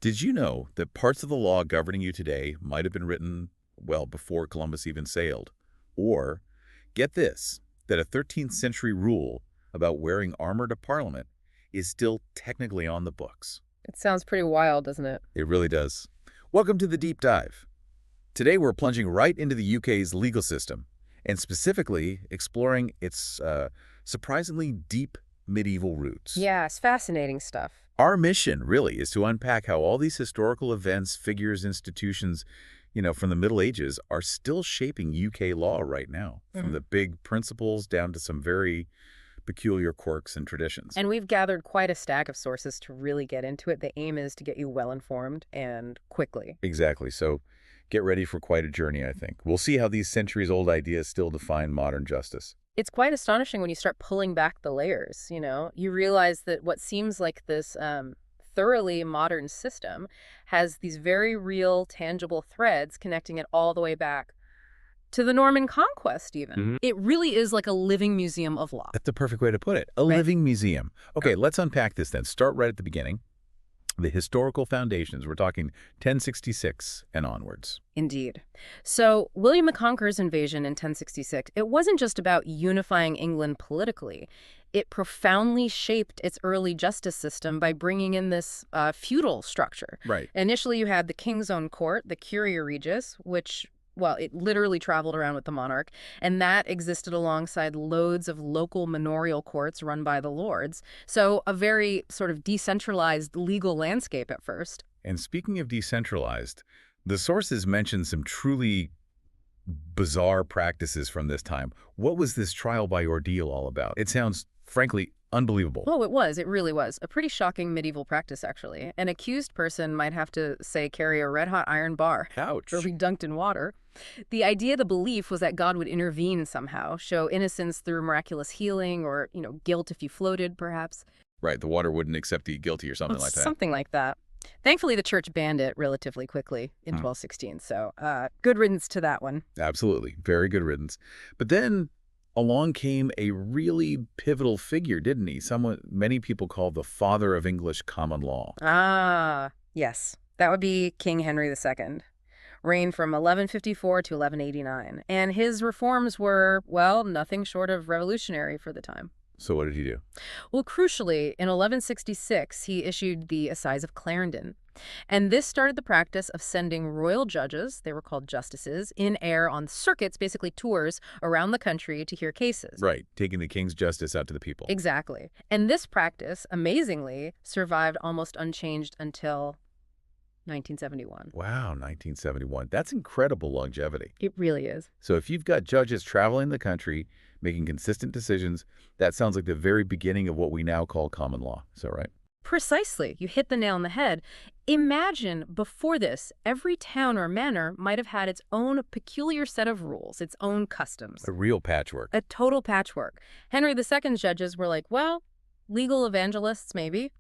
Did you know that parts of the law governing you today might have been written, well, before Columbus even sailed? Or, get this, that a 13th century rule about wearing armor to Parliament is still technically on the books? It sounds pretty wild, doesn't it? It really does. Welcome to the Deep Dive. Today we're plunging right into the UK's legal system, and specifically exploring its surprisingly deep medieval roots. Yeah, it's fascinating stuff. Our mission, really, is to unpack how all these historical events, figures, institutions, from the Middle Ages are still shaping UK law right now, from the big principles down to some very peculiar quirks and traditions. And we've gathered quite a stack of sources to really get into it. The aim is to get you well-informed and quickly. Exactly. So get ready for quite a journey, I think. We'll see how these centuries-old ideas still define modern justice. It's quite astonishing when you start pulling back the layers, You realize that what seems like this thoroughly modern system has these very real, tangible threads connecting it all the way back to the Norman Conquest, even. It really is like a living museum of law. That's the perfect way to put it. A Right. living museum. Okay, let's unpack this then. Start right at the beginning. The historical foundations. We're talking 1066 and onwards. Indeed. So William the Conqueror's invasion in 1066, it wasn't just about unifying England politically. It profoundly shaped its early justice system by bringing in this feudal structure. Right. Initially, you had the king's own court, the Curia Regis, which, well, it literally traveled around with the monarch, and that existed alongside loads of local manorial courts run by the lords. So a very sort of decentralized legal landscape at first. And speaking of decentralized, the sources mention some truly bizarre practices from this time. What was this trial by ordeal all about? It sounds, frankly, unbelievable. Oh, it was. It really was. A pretty shocking medieval practice, actually. An accused person might have to, say, carry a red-hot iron bar Ouch. or be dunked in water. The idea, the belief, was that God would intervene somehow, show innocence through miraculous healing or, guilt if you floated, perhaps. Right, the water wouldn't accept the guilty or something like that. Something like that. Thankfully, the church banned it relatively quickly in 1216, so good riddance to that one. Absolutely. Very good riddance. But then along came a really pivotal figure, didn't he? Someone many people call the father of English common law. Ah, yes. That would be King Henry II. Reigned from 1154 to 1189. And his reforms were, well, nothing short of revolutionary for the time. So what did he do? Well, crucially, in 1166, he issued the Assize of Clarendon. And this started the practice of sending royal judges, they were called justices, in air on circuits, basically tours, around the country to hear cases. Right, taking the king's justice out to the people. Exactly. And this practice, amazingly, survived almost unchanged until 1971. Wow, 1971. That's incredible longevity. It really is. So if you've got judges traveling the country, making consistent decisions, that sounds like the very beginning of what we now call common law. Is that right? Precisely. You hit the nail on the head. Imagine before this, every town or manor might have had its own peculiar set of rules, its own customs. A real patchwork. A total patchwork. Henry II's judges were like, well, legal evangelists maybe,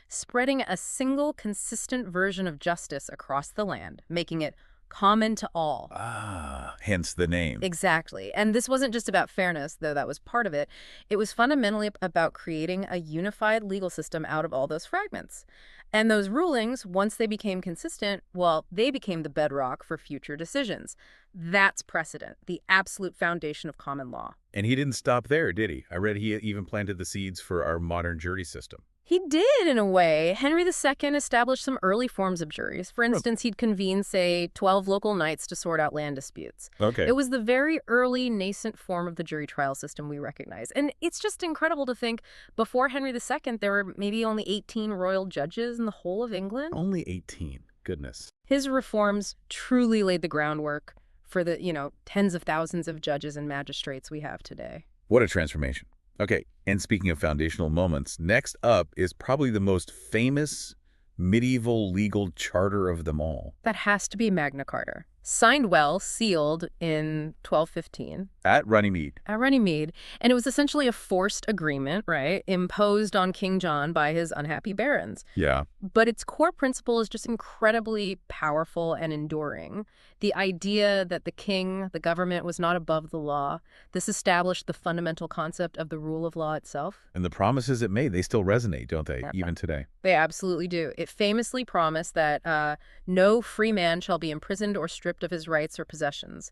spreading a single consistent version of justice across the land, making it common to all. Ah, hence the name. Exactly. And this wasn't just about fairness, though that was part of it. It was fundamentally about creating a unified legal system out of all those fragments. And those rulings, once they became consistent, well, they became the bedrock for future decisions. That's precedent, the absolute foundation of common law. And he didn't stop there, did he? I read he even planted the seeds for our modern jury system. He did, in a way. Henry II established some early forms of juries. For instance, he'd convene, say, 12 local knights to sort out land disputes. Okay. It was the very early, nascent form of the jury trial system we recognize. And it's just incredible to think, before Henry II, there were maybe only 18 royal judges in the whole of England. Only 18. Goodness. His reforms truly laid the groundwork for the, tens of thousands of judges and magistrates we have today. What a transformation. Okay, and speaking of foundational moments, next up is probably the most famous medieval legal charter of them all. That has to be Magna Carta. Signed well, sealed in 1215 At Runnymede. at Runnymede, and it was essentially a forced agreement, right, imposed on King John by his unhappy barons. Yeah. But its core principle is just incredibly powerful and enduring. The idea that the king, the government, was not above the law. This established the fundamental concept of the rule of law itself. And the promises it made, they still resonate, don't they, Yeah. even today? They absolutely do. It famously promised that no free man shall be imprisoned or stripped of his rights or possessions,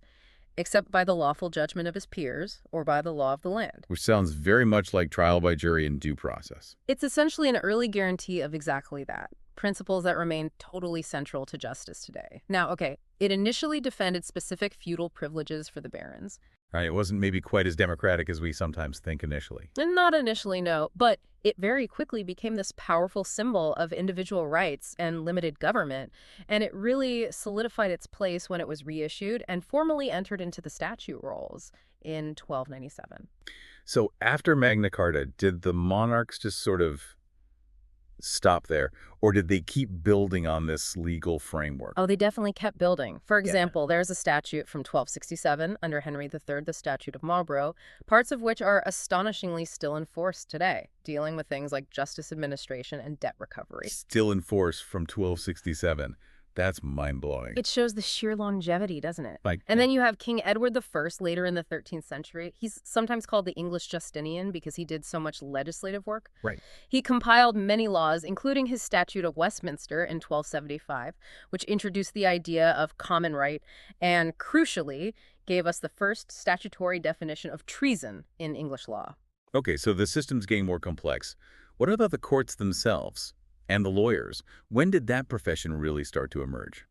except by the lawful judgment of his peers or by the law of the land. Which sounds very much like trial by jury and due process. It's essentially an early guarantee of exactly that. Principles that remain totally central to justice today. Now, okay, it initially defended specific feudal privileges for the barons. Right? It wasn't maybe quite as democratic as we sometimes think initially. And not initially, no, but it very quickly became this powerful symbol of individual rights and limited government, and it really solidified its place when it was reissued and formally entered into the statute rolls in 1297. So after Magna Carta, did the monarchs just sort of stop there, or did they keep building on this legal framework? Oh, they definitely kept building. For Yeah. example, there's a statute from 1267 under Henry III, the Statute of Marlborough, parts of which are astonishingly still in force today, dealing with things like justice administration and debt recovery. Still in force from 1267. That's mind-blowing. It shows the sheer longevity, doesn't it? Like, And then you have King Edward I later in the 13th century. He's sometimes called the English Justinian because he did so much legislative work. right. He compiled many laws, including his Statute of Westminster in 1275, which introduced the idea of common right and, crucially, gave us the first statutory definition of treason in English law. Okay, so the system's getting more complex. What about the courts themselves and the lawyers? When did that profession really start to emerge?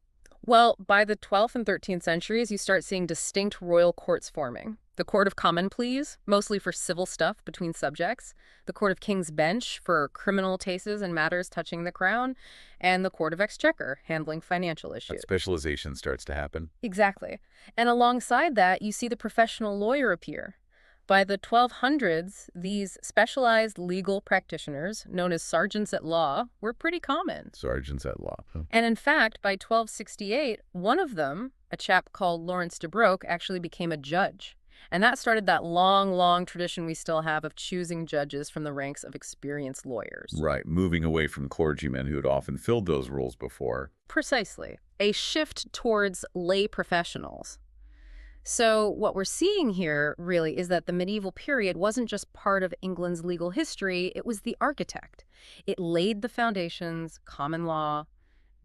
Well, by the 12th and 13th centuries, you start seeing distinct royal courts forming. The Court of Common Pleas, mostly for civil stuff between subjects, the Court of King's Bench for criminal cases and matters touching the crown, and the Court of Exchequer, handling financial That issues. specialization starts to happen. Exactly. And alongside that, you see the professional lawyer appear. By the 1200s, these specialized legal practitioners, known as sergeants at law, were pretty common. Sergeants at law. Oh. And in fact, by 1268, one of them, a chap called Lawrence de Broke, actually became a judge. And that started that long, long tradition we still have of choosing judges from the ranks of experienced lawyers. Right, moving away from clergymen who had often filled those roles before. Precisely. A shift towards lay professionals. So what we're seeing here, really, is that the medieval period wasn't just part of England's legal history, it was the architect. It laid the foundations: common law,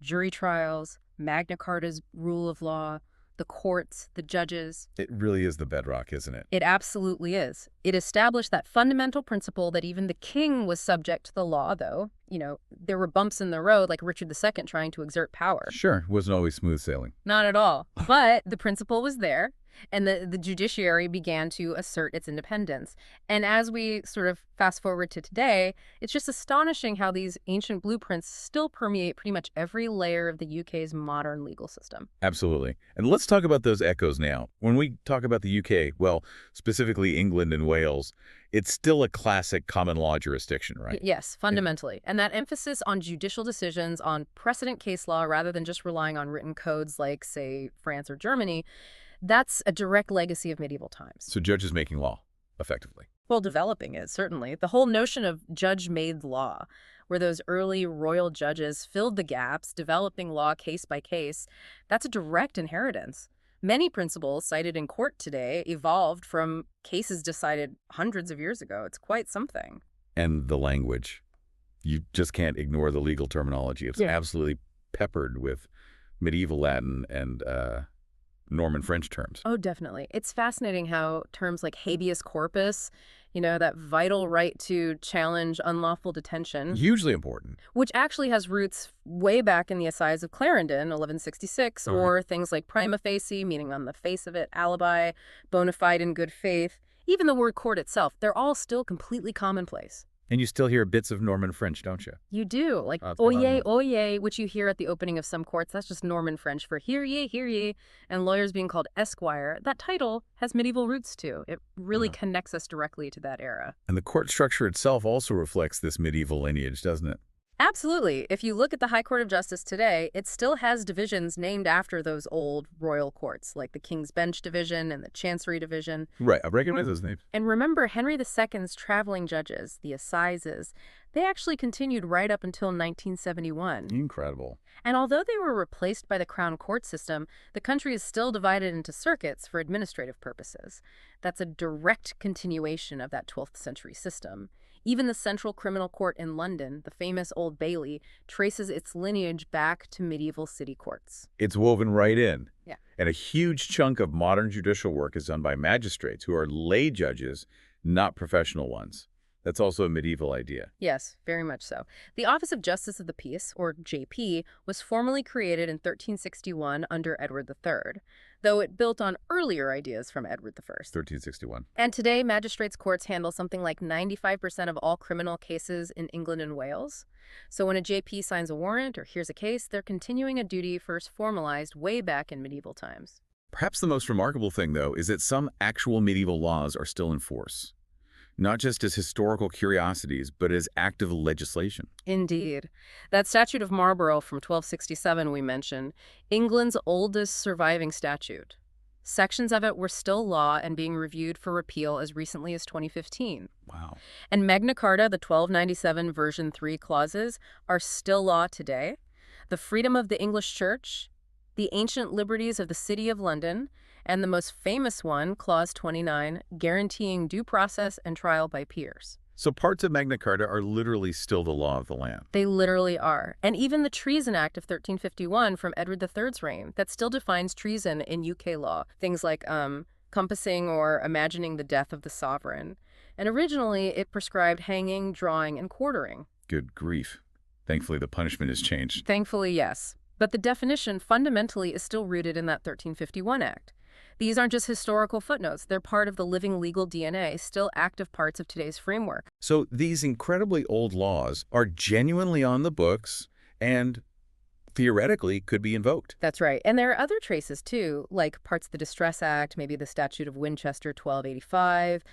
jury trials, Magna Carta's rule of law, the courts, the judges. It really is the bedrock, isn't it? It absolutely is. It established that fundamental principle that even the king was subject to the law, though. You know, there were bumps in the road, like Richard II trying to exert power. Sure, wasn't always smooth sailing. Not at all. But the principle was there, and the judiciary began to assert its independence. And as we sort of fast forward to today, it's just astonishing how these ancient blueprints still permeate pretty much every layer of the UK's modern legal system. Absolutely. And let's talk about those echoes now. When we talk about the UK, well, specifically England and Wales, it's still a classic common law jurisdiction, right? Yes, fundamentally. And that emphasis on judicial decisions, on precedent case law, rather than just relying on written codes like, say, France or Germany, that's a direct legacy of medieval times. So judges making law, effectively. Well, developing it, certainly. The whole notion of judge-made law, where those early royal judges filled the gaps, developing law case by case, that's a direct inheritance. Many principles cited in court today evolved from cases decided hundreds of years ago. It's quite something. And the language. You just can't ignore the legal terminology. It's absolutely peppered with medieval Latin and Norman French terms. Oh, definitely. It's fascinating how terms like habeas corpus, you know, that vital right to challenge unlawful detention, Hugely important. which actually has roots way back in the Assize of Clarendon, 1166, or things like prima facie, meaning on the face of it, alibi, bona fide in good faith, even the word court itself, they're all still completely commonplace. And you still hear bits of Norman French, don't you? You do, like That's what I oyez, mean. oyez, which you hear at the opening of some courts. That's just Norman French for hear ye, and lawyers being called esquire. That title has medieval roots too. It really connects us directly to that era. And the court structure itself also reflects this medieval lineage, doesn't it? Absolutely. If you look at the High Court of Justice today, it still has divisions named after those old royal courts, like the King's Bench Division and the Chancery Division. Right, I recognize those names. And remember, Henry II's traveling judges, the assizes, they actually continued right up until 1971. Incredible. And although they were replaced by the Crown Court system, the country is still divided into circuits for administrative purposes. That's a direct continuation of that 12th century system. Even the Central Criminal Court in London, the famous Old Bailey, traces its lineage back to medieval city courts. It's woven right in. Yeah. And a huge chunk of modern judicial work is done by magistrates who are lay judges, not professional ones. That's also a medieval idea. Yes, very much so. The Office of Justice of the Peace, or JP, was formally created in 1361 under Edward III, though it built on earlier ideas from Edward I. 1361. And today, magistrates' courts handle something like 95% of all criminal cases in England and Wales. So when a JP signs a warrant or hears a case, they're continuing a duty first formalized way back in medieval times. Perhaps the most remarkable thing, though, is that some actual medieval laws are still in force. Not just as historical curiosities, but as active legislation. Indeed. That Statute of Marlborough from 1267 we mentioned, England's oldest surviving statute. Sections of it were still law and being reviewed for repeal as recently as 2015. Wow. And Magna Carta, the 1297 version 3 clauses, are still law today. The freedom of the English Church, the ancient liberties of the City of London, and the most famous one, Clause 29, guaranteeing due process and trial by peers. So parts of Magna Carta are literally still the law of the land. They literally are. And even the Treason Act of 1351 from Edward III's reign, that still defines treason in UK law. Things like compassing or imagining the death of the sovereign. And originally, it prescribed hanging, drawing, and quartering. Good grief. Thankfully, the punishment has changed. Thankfully, yes. But the definition fundamentally is still rooted in that 1351 Act. These aren't just historical footnotes. They're part of the living legal DNA, still active parts of today's framework. So these incredibly old laws are genuinely on the books and theoretically could be invoked. That's right. And there are other traces, too, like parts of the Distress Act, maybe the Statute of Winchester 1285.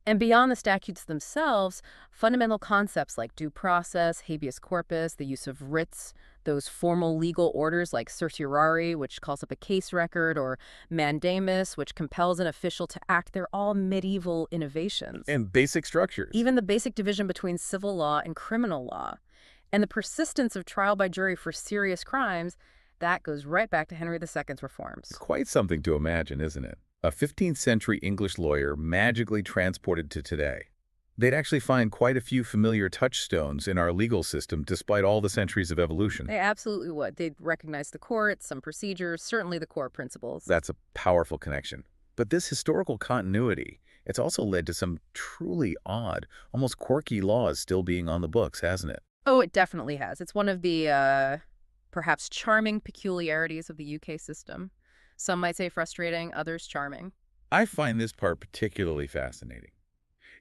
And beyond the statutes themselves, fundamental concepts like due process, habeas corpus, the use of writs, those formal legal orders like certiorari, which calls up a case record, or mandamus, which compels an official to act, they're all medieval innovations. And basic structures. Even the basic division between civil law and criminal law. And the persistence of trial by jury for serious crimes, that goes right back to Henry II's reforms. It's quite something to imagine, isn't it? A 15th century English lawyer magically transported to today. They'd actually find quite a few familiar touchstones in our legal system despite all the centuries of evolution. They absolutely would. They'd recognize the courts, some procedures, certainly the core principles. That's a powerful connection. But this historical continuity, it's also led to some truly odd, almost quirky laws still being on the books, hasn't it? Oh, it definitely has. It's one of the perhaps charming peculiarities of the UK system. Some might say frustrating, others charming. I find this part particularly fascinating.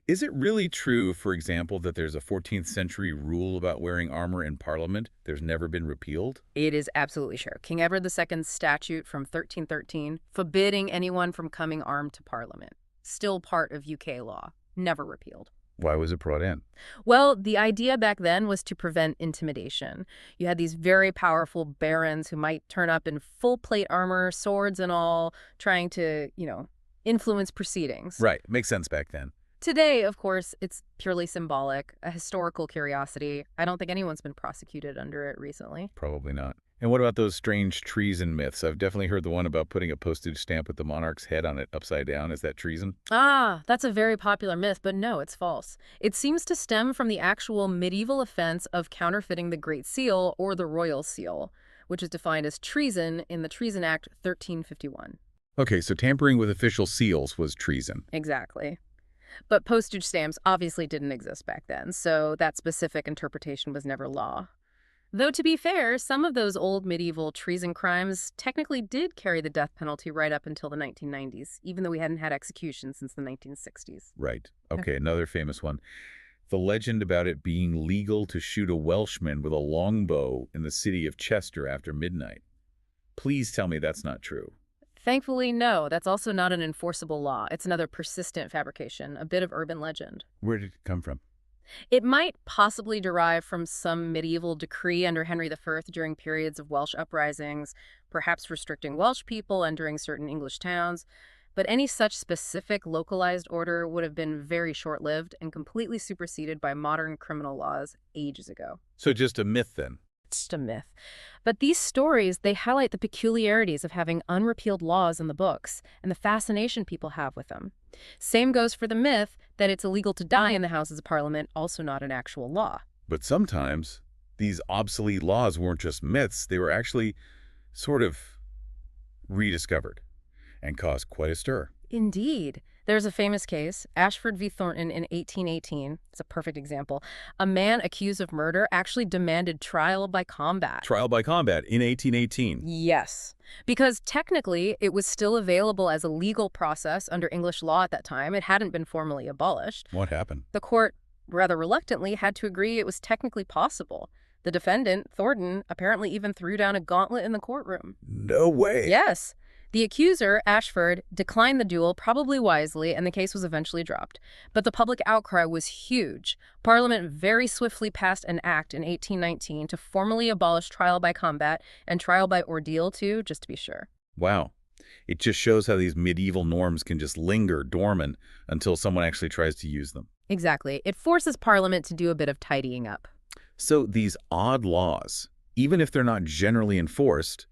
Is it really true, for example, that there's a 14th century rule about wearing armor in Parliament that's never been repealed? It is absolutely true. King Edward II's statute from 1313 forbidding anyone from coming armed to Parliament. Still part of UK law, never repealed. Why was it brought in? Well, the idea back then was to prevent intimidation. You had these very powerful barons who might turn up in full plate armor, swords and all, trying to, influence proceedings. Right. Makes sense back then. Today, of course, it's purely symbolic, a historical curiosity. I don't think anyone's been prosecuted under it recently. Probably not. And what about those strange treason myths? I've definitely heard the one about putting a postage stamp with the monarch's head on it upside down. Is that treason? Ah, that's a very popular myth, but no, it's false. It seems to stem from the actual medieval offense of counterfeiting the Great Seal or the Royal Seal, which is defined as treason in the Treason Act 1351. Okay, so tampering with official seals was treason. Exactly. But postage stamps obviously didn't exist back then, so that specific interpretation was never law. Though, to be fair, some of those old medieval treason crimes technically did carry the death penalty right up until the 1990s, even though we hadn't had execution since the 1960s. Right. Okay, another famous one. The legend about it being legal to shoot a Welshman with a longbow in the city of Chester after midnight. Please tell me that's not true. Thankfully, no. That's also not an enforceable law. It's another persistent fabrication, a bit of urban legend. Where did it come from? It might possibly derive from some medieval decree under Henry I during periods of Welsh uprisings, perhaps restricting Welsh people entering certain English towns. But any such specific localized order would have been very short-lived and completely superseded by modern criminal laws ages ago. So just a myth then. It's just a myth. But these stories, they highlight the peculiarities of having unrepealed laws in the books and the fascination people have with them. Same goes for the myth that it's illegal to die in the Houses of Parliament, also not an actual law. But sometimes these obsolete laws weren't just myths, they were actually sort of rediscovered and caused quite a stir. Indeed. There's a famous case, Ashford v. Thornton in 1818. It's a perfect example. A man accused of murder actually demanded trial by combat. Trial by combat in 1818. Yes, because technically it was still available as a legal process under English law at that time. It hadn't been formally abolished. What happened? The court, rather reluctantly, had to agree it was technically possible. The defendant, Thornton, apparently even threw down a gauntlet in the courtroom. No way. Yes. The accuser, Ashford, declined the duel, probably wisely, and the case was eventually dropped. But the public outcry was huge. Parliament very swiftly passed an act in 1819 to formally abolish trial by combat and trial by ordeal, too, just to be sure. Wow. It just shows how these medieval norms can just linger dormant until someone actually tries to use them. Exactly. It forces Parliament to do a bit of tidying up. So these odd laws, even if they're not generally enforced,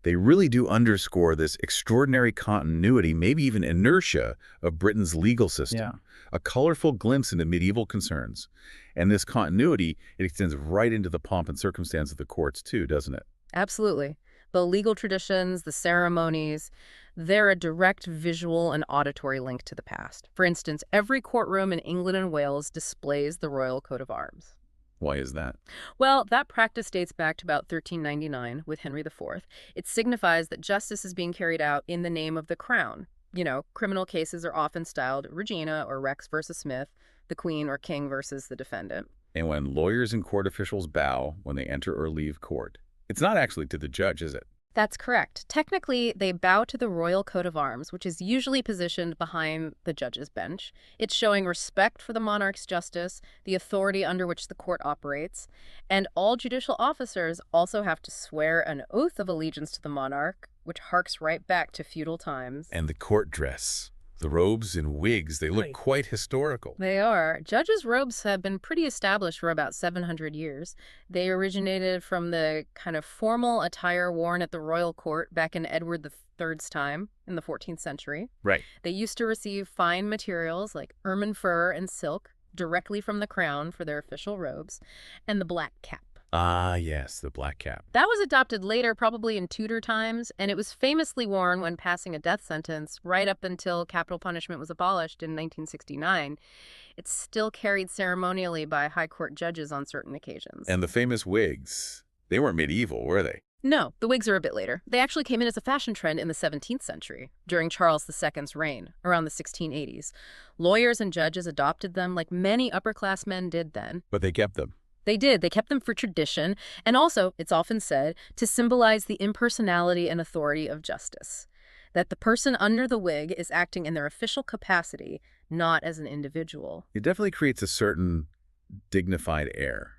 they really do underscore this extraordinary continuity, maybe even inertia, of Britain's legal system. Yeah. A colorful glimpse into medieval concerns. And this continuity, it extends right into the pomp and circumstance of the courts too, doesn't it? Absolutely. The legal traditions, the ceremonies, they're a direct visual and auditory link to the past. For instance, every courtroom in England and Wales displays the royal coat of arms. Why is that? Well, that practice dates back to about 1399 with Henry IV. It signifies that justice is being carried out in the name of the crown. You know, criminal cases are often styled Regina or Rex versus Smith, the queen or king versus the defendant. And when lawyers and court officials bow when they enter or leave court, it's not actually to the judge, is it? That's correct. Technically, they bow to the royal coat of arms, which is usually positioned behind the judge's bench. It's showing respect for the monarch's justice, the authority under which the court operates, and all judicial officers also have to swear an oath of allegiance to the monarch, which harks right back to feudal times. And the court dress, the robes and wigs, they look Right. quite historical. They are. Judges' robes have been pretty established for about 700 years. They originated from the kind of formal attire worn at the royal court back in Edward III's time in the 14th century. Right. They used to receive fine materials like ermine fur and silk directly from the crown for their official robes, and the black cap. Ah, yes, the black cap. That was adopted later, probably in Tudor times, and it was famously worn when passing a death sentence right up until capital punishment was abolished in 1969. It's still carried ceremonially by high court judges on certain occasions. And the famous wigs, they weren't medieval, were they? No, the wigs are a bit later. They actually came in as a fashion trend in the 17th century, during Charles II's reign, around the 1680s. Lawyers and judges adopted them like many upper-class men did then. But they kept them. They did. They kept them for tradition, and also, it's often said, to symbolize the impersonality and authority of justice. That the person under the wig is acting in their official capacity, not as an individual. It definitely creates a certain dignified air.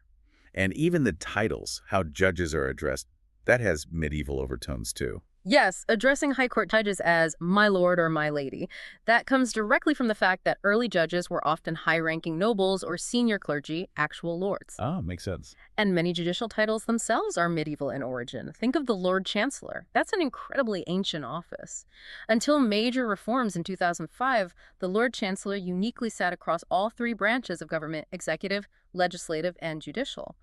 And even the titles, how judges are addressed, that has medieval overtones too. Yes, addressing high court judges as my lord or my lady. That comes directly from the fact that early judges were often high-ranking nobles or senior clergy, actual lords. Ah, makes sense. And many judicial titles themselves are medieval in origin. Think of the Lord Chancellor. That's an incredibly ancient office. Until major reforms in 2005, the Lord Chancellor uniquely sat across all three branches of government: executive, legislative, and judicial.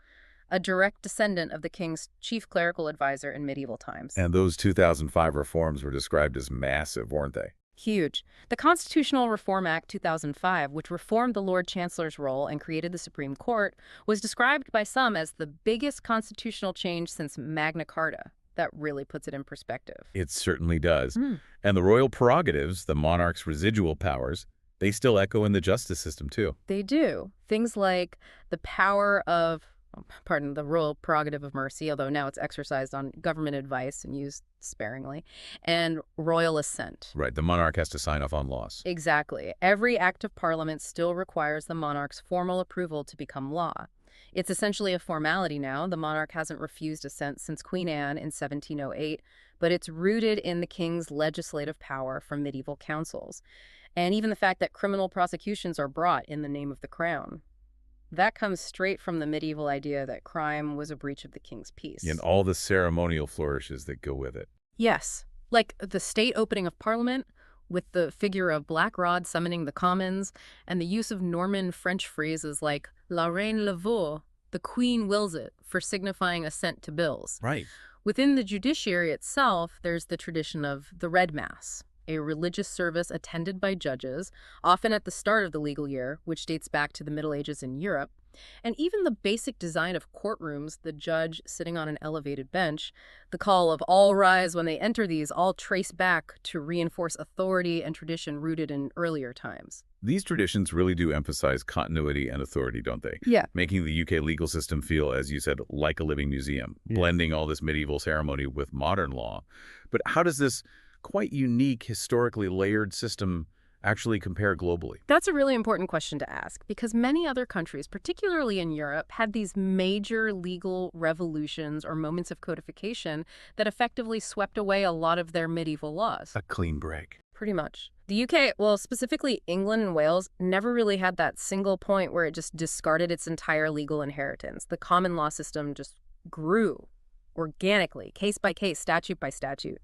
A direct descendant of the king's chief clerical advisor in medieval times. And those 2005 reforms were described as massive, weren't they? Huge. The Constitutional Reform Act 2005, which reformed the Lord Chancellor's role and created the Supreme Court, was described by some as the biggest constitutional change since Magna Carta. That really puts it in perspective. It certainly does. And the royal prerogatives, the monarch's residual powers, they still echo in the justice system too. They do. Things like the power of pardon, the royal prerogative of mercy, although now it's exercised on government advice and used sparingly, and royal assent. Right, the monarch has to sign off on laws. Exactly. Every act of parliament still requires the monarch's formal approval to become law. It's essentially a formality now. The monarch hasn't refused assent since Queen Anne in 1708, but it's rooted in the king's legislative power from medieval councils. And even the fact that criminal prosecutions are brought in the name of the crown. That comes straight from the medieval idea that crime was a breach of the king's peace. And all the ceremonial flourishes that go with it. Yes, like the state opening of Parliament, with the figure of Black Rod summoning the Commons, and the use of Norman French phrases like La Reine le veut, the Queen wills it, for signifying assent to bills. Right. Within the judiciary itself, there's the tradition of the Red Mass, a religious service attended by judges, often at the start of the legal year, which dates back to the Middle Ages in Europe. And even the basic design of courtrooms, the judge sitting on an elevated bench, the call of all rise when they enter these, all trace back to reinforce authority and tradition rooted in earlier times. These traditions really do emphasize continuity and authority, don't they? Yeah. Making the UK legal system feel, as you said, like a living museum, blending all this medieval ceremony with modern law. But how does this quite unique, historically layered system actually compare globally? That's a really important question to ask, because many other countries, particularly in Europe, had these major legal revolutions or moments of codification that effectively swept away a lot of their medieval laws. A clean break. Pretty much. The UK, well, specifically England and Wales, never really had that single point where it just discarded its entire legal inheritance. The common law system just grew organically, case by case, statute by statute.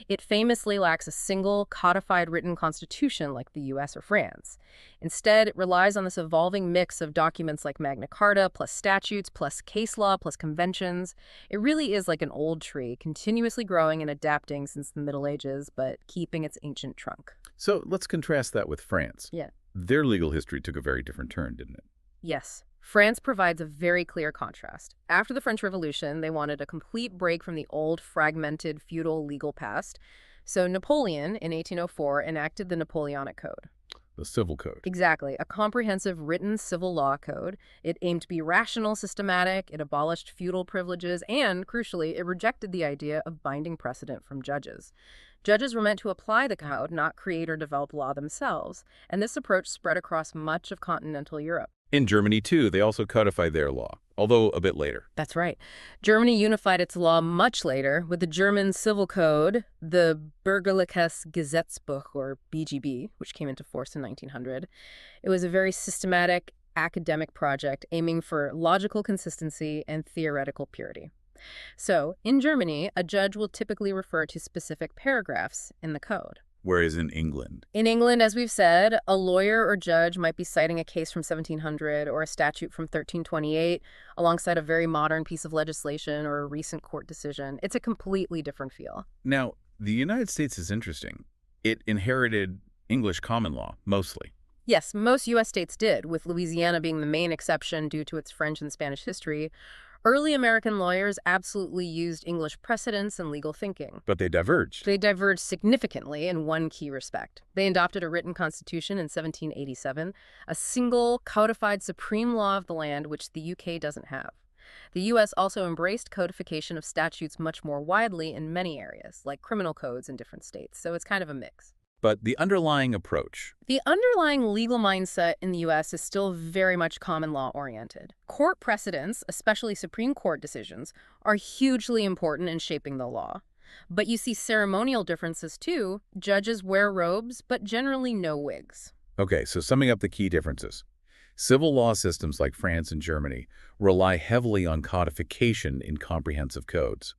It famously lacks a single codified written constitution like the US or France. Instead, it relies on this evolving mix of documents like Magna Carta, plus statutes, plus case law, plus conventions. It really is like an old tree, continuously growing and adapting since the Middle Ages, but keeping its ancient trunk. So let's contrast that with France. Yeah. Their legal history took a very different turn, didn't it? Yes. France provides a very clear contrast. After the French Revolution, they wanted a complete break from the old, fragmented, feudal legal past. So Napoleon, in 1804, enacted the Napoleonic Code. The civil code. Exactly. A comprehensive written civil law code. It aimed to be rational, systematic, it abolished feudal privileges, and, crucially, it rejected the idea of binding precedent from judges. Judges were meant to apply the code, not create or develop law themselves, and this approach spread across much of continental Europe. In Germany, too, they also codified their law, although a bit later. That's right. Germany unified its law much later with the German Civil Code, the Bürgerliches Gesetzbuch, or BGB, which came into force in 1900. It was a very systematic academic project aiming for logical consistency and theoretical purity. So, in Germany, a judge will typically refer to specific paragraphs in the code. Whereas in England, As we've said, a lawyer or judge might be citing a case from 1700 or a statute from 1328 alongside a very modern piece of legislation or a recent court decision. It's a completely different feel. Now, the United States is interesting. It inherited English common law, mostly. Yes, most U.S. states did, with Louisiana being the main exception due to its French and Spanish history. Early American lawyers absolutely used English precedents and legal thinking. But they diverged. They diverged significantly in one key respect. They adopted a written constitution in 1787, a single codified supreme law of the land, which the UK doesn't have. The U.S. also embraced codification of statutes much more widely in many areas, like criminal codes in different states, so it's kind of a mix. But the underlying approach. The underlying legal mindset in the U.S. is still very much common law oriented. Court precedents, especially Supreme Court decisions, are hugely important in shaping the law. But you see ceremonial differences too. Judges wear robes, but generally no wigs. Okay, so summing up the key differences. Civil law systems like France and Germany rely heavily on codification in comprehensive codes.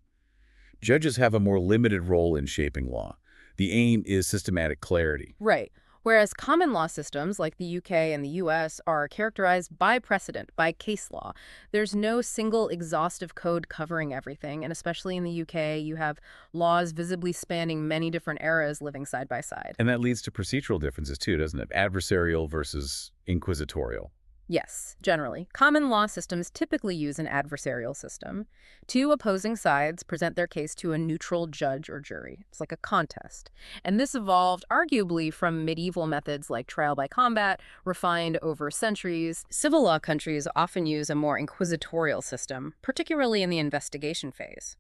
Judges have a more limited role in shaping law. The aim is systematic clarity. Right. Whereas common law systems like the UK and the US are characterized by precedent, by case law. There's no single exhaustive code covering everything, and especially in the UK, you have laws visibly spanning many different eras living side by side. And that leads to procedural differences too, doesn't it? Adversarial versus inquisitorial. Yes, generally. Common law systems typically use an adversarial system. Two opposing sides present their case to a neutral judge or jury. It's like a contest. And this evolved arguably from medieval methods like trial by combat, refined over centuries. Civil law countries often use a more inquisitorial system, particularly in the investigation phase.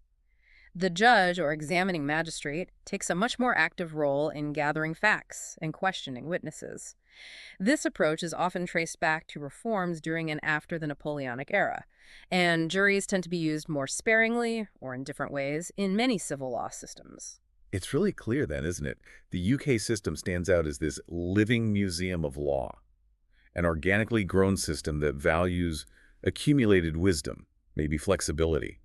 The judge or examining magistrate takes a much more active role in gathering facts and questioning witnesses. This approach is often traced back to reforms during and after the Napoleonic era, and juries tend to be used more sparingly or in different ways in many civil law systems. It's really clear then, isn't it? The UK system stands out as this living museum of law, an organically grown system that values accumulated wisdom, maybe flexibility,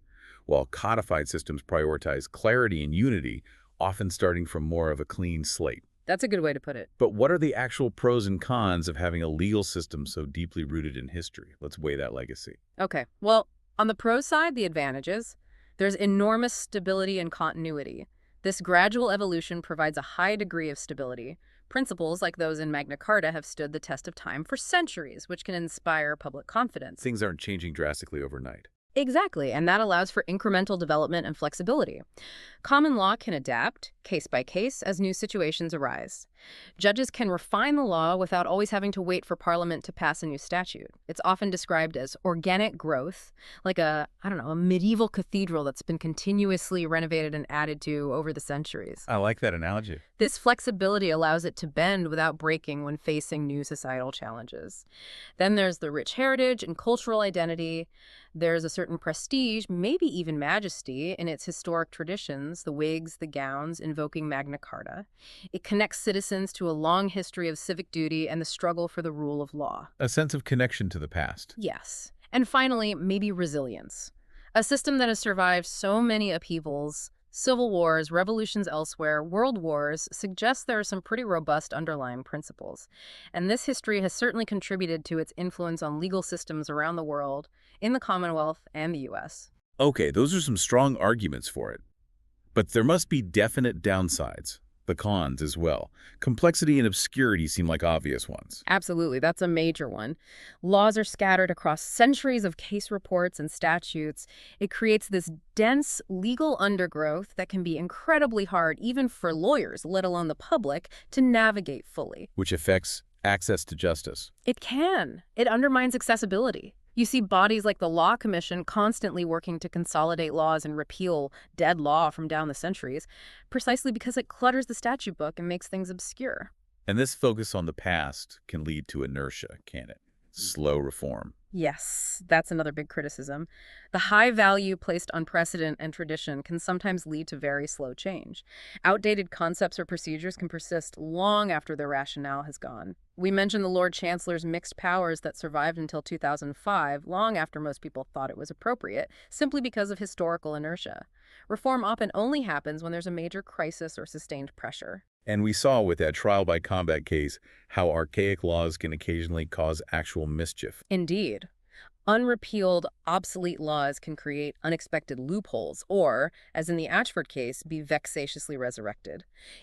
while codified systems prioritize clarity and unity, often starting from more of a clean slate. That's a good way to put it. But what are the actual pros and cons of having a legal system so deeply rooted in history? Let's weigh that legacy. Okay, well, on the pro side, the advantages. There's enormous stability and continuity. This gradual evolution provides a high degree of stability. Principles like those in Magna Carta have stood the test of time for centuries, which can inspire public confidence. Things aren't changing drastically overnight. Exactly, and that allows for incremental development and flexibility. Common law can adapt, case by case, as new situations arise. Judges can refine the law without always having to wait for Parliament to pass a new statute. It's often described as organic growth, like a medieval cathedral that's been continuously renovated and added to over the centuries. I like that analogy. This flexibility allows it to bend without breaking when facing new societal challenges. Then there's the rich heritage and cultural identity. There's a certain prestige, maybe even majesty, in its historic traditions, the wigs, the gowns, invoking Magna Carta. It connects citizens to a long history of civic duty and the struggle for the rule of law. A sense of connection to the past. Yes. And finally, maybe resilience. A system that has survived so many upheavals, civil wars, revolutions elsewhere, world wars, suggests there are some pretty robust underlying principles. And this history has certainly contributed to its influence on legal systems around the world, in the Commonwealth and the U.S. Okay, those are some strong arguments for it. But there must be definite downsides, the cons as well. Complexity and obscurity seem like obvious ones. Absolutely, that's a major one. Laws are scattered across centuries of case reports and statutes. It creates this dense legal undergrowth that can be incredibly hard, even for lawyers, let alone the public, to navigate fully. Which affects access to justice. It can. It undermines accessibility. You see bodies like the Law Commission constantly working to consolidate laws and repeal dead law from down the centuries, precisely because it clutters the statute book and makes things obscure. And this focus on the past can lead to inertia, can it? Slow reform. Yes, that's another big criticism. The high value placed on precedent and tradition can sometimes lead to very slow change. Outdated concepts or procedures can persist long after their rationale has gone. We mentioned the Lord Chancellor's mixed powers that survived until 2005, long after most people thought it was appropriate, simply because of historical inertia. Reform often only happens when there's a major crisis or sustained pressure. And we saw with that trial by combat case how archaic laws can occasionally cause actual mischief. Indeed. Unrepealed, obsolete laws can create unexpected loopholes or, as in the Ashford case, be vexatiously resurrected.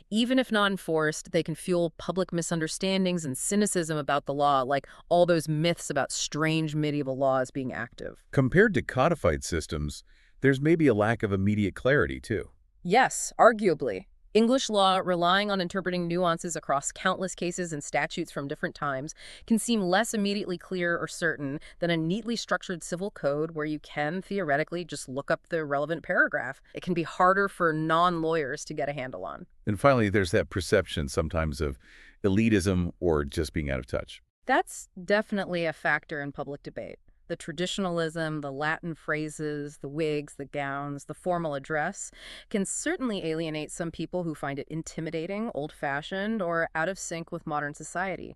Even if not enforced, they can fuel public misunderstandings and cynicism about the law, like all those myths about strange medieval laws being active. Compared to codified systems, there's maybe a lack of immediate clarity, too. Yes, arguably. English law, relying on interpreting nuances across countless cases and statutes from different times, can seem less immediately clear or certain than a neatly structured civil code where you can, theoretically, just look up the relevant paragraph. It can be harder for non-lawyers to get a handle on. And finally, there's that perception sometimes of elitism or just being out of touch. That's definitely a factor in public debate. The traditionalism, the Latin phrases, the wigs, the gowns, the formal address can certainly alienate some people who find it intimidating, old-fashioned, or out of sync with modern society.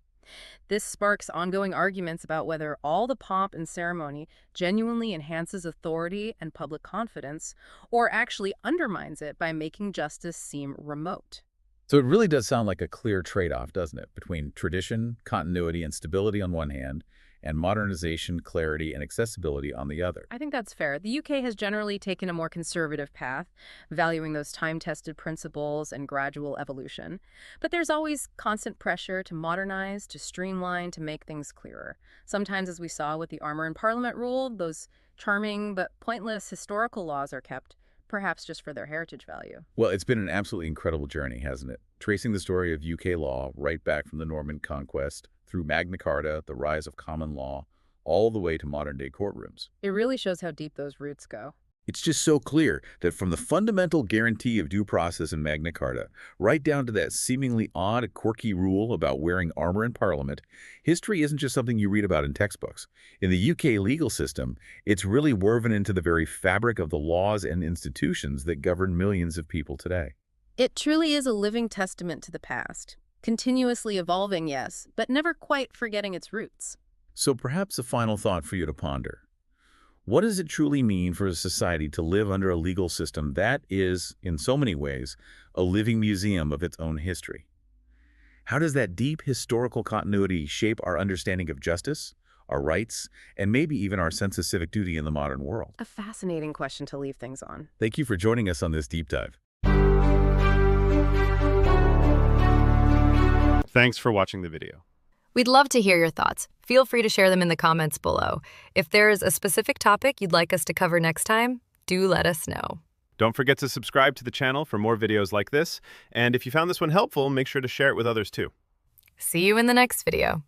This sparks ongoing arguments about whether all the pomp and ceremony genuinely enhances authority and public confidence, or actually undermines it by making justice seem remote. So it really does sound like a clear trade-off, doesn't it, between tradition, continuity, and stability on one hand, and modernization, clarity, and accessibility on the other. I think that's fair. The UK has generally taken a more conservative path, valuing those time-tested principles and gradual evolution. But there's always constant pressure to modernize, to streamline, to make things clearer. Sometimes, as we saw with the Armour in Parliament rule, those charming but pointless historical laws are kept, perhaps just for their heritage value. Well, it's been an absolutely incredible journey, hasn't it? Tracing the story of UK law right back from the Norman conquest, through Magna Carta, the rise of common law, all the way to modern-day courtrooms. It really shows how deep those roots go. It's just so clear that from the fundamental guarantee of due process in Magna Carta, right down to that seemingly odd, quirky rule about wearing armor in Parliament, history isn't just something you read about in textbooks. In the UK legal system, it's really woven into the very fabric of the laws and institutions that govern millions of people today. It truly is a living testament to the past. Continuously evolving, yes, but never quite forgetting its roots. So perhaps a final thought for you to ponder. What does it truly mean for a society to live under a legal system that is, in so many ways, a living museum of its own history? How does that deep historical continuity shape our understanding of justice, our rights, and maybe even our sense of civic duty in the modern world? A fascinating question to leave things on. Thank you for joining us on this deep dive. Thanks for watching the video. We'd love to hear your thoughts. Feel free to share them in the comments below. If there's a specific topic you'd like us to cover next time, do let us know. Don't forget to subscribe to the channel for more videos like this. And if you found this one helpful, make sure to share it with others too. See you in the next video.